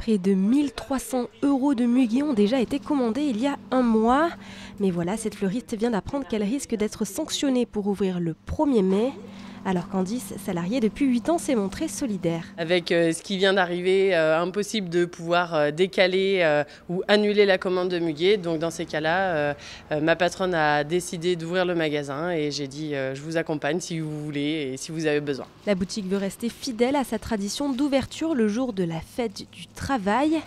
Près de 1 300 € de muguet ont déjà été commandés il y a un mois. Mais voilà, cette fleuriste vient d'apprendre qu'elle risque d'être sanctionnée pour ouvrir le 1er mai. Alors Candice, salariée depuis 8 ans, s'est montrée solidaire. Avec ce qui vient d'arriver, impossible de pouvoir décaler ou annuler la commande de muguet. Donc dans ces cas-là, ma patronne a décidé d'ouvrir le magasin et j'ai dit je vous accompagne si vous voulez et si vous avez besoin. La boutique veut rester fidèle à sa tradition d'ouverture le jour de la fête du travail.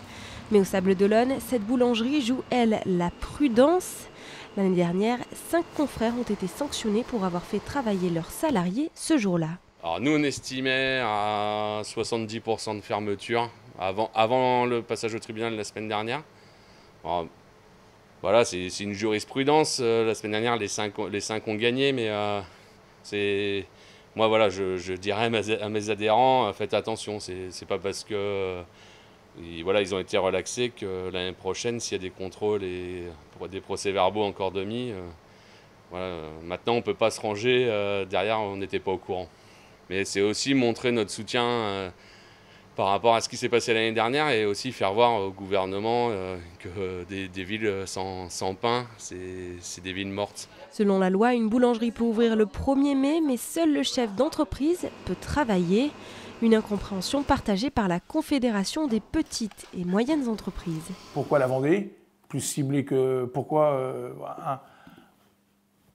Mais au Sable d'Olonne, cette boulangerie joue, elle, la prudence. L'année dernière, 5 confrères ont été sanctionnés pour avoir fait travailler leurs salariés ce jour-là. Alors nous, on estimait à 70% de fermeture avant le passage au tribunal la semaine dernière. Alors, voilà, c'est une jurisprudence. La semaine dernière, les 5 ont gagné, mais moi, voilà, je dirais à mes adhérents, faites attention. C'est pas parce que voilà, ils ont été relaxés que l'année prochaine, s'il y a des contrôles et des procès-verbaux encore demi, voilà, maintenant on ne peut pas se ranger derrière, on n'était pas au courant. Mais c'est aussi montrer notre soutien par rapport à ce qui s'est passé l'année dernière et aussi faire voir au gouvernement que des villes sans pain, c'est des villes mortes. Selon la loi, une boulangerie peut ouvrir le 1er mai, mais seul le chef d'entreprise peut travailler. Une incompréhension partagée par la Confédération des petites et moyennes entreprises. Pourquoi la Vendée ? Plus ciblé que pourquoi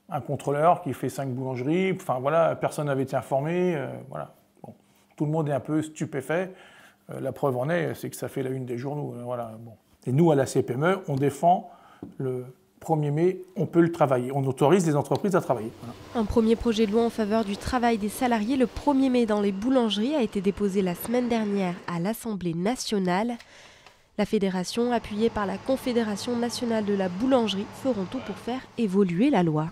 un contrôleur qui fait 5 boulangeries, enfin voilà, personne n'avait été informé, voilà. Bon. Tout le monde est un peu stupéfait. La preuve en est, c'est que ça fait la une des journaux. Voilà, bon. Et nous, à la CPME, on défend le 1er mai, on peut le travailler. On autorise les entreprises à travailler. Voilà. Un premier projet de loi en faveur du travail des salariés le 1er mai dans les boulangeries a été déposé la semaine dernière à l'Assemblée nationale. La fédération, appuyée par la Confédération nationale de la boulangerie, feront tout pour faire évoluer la loi.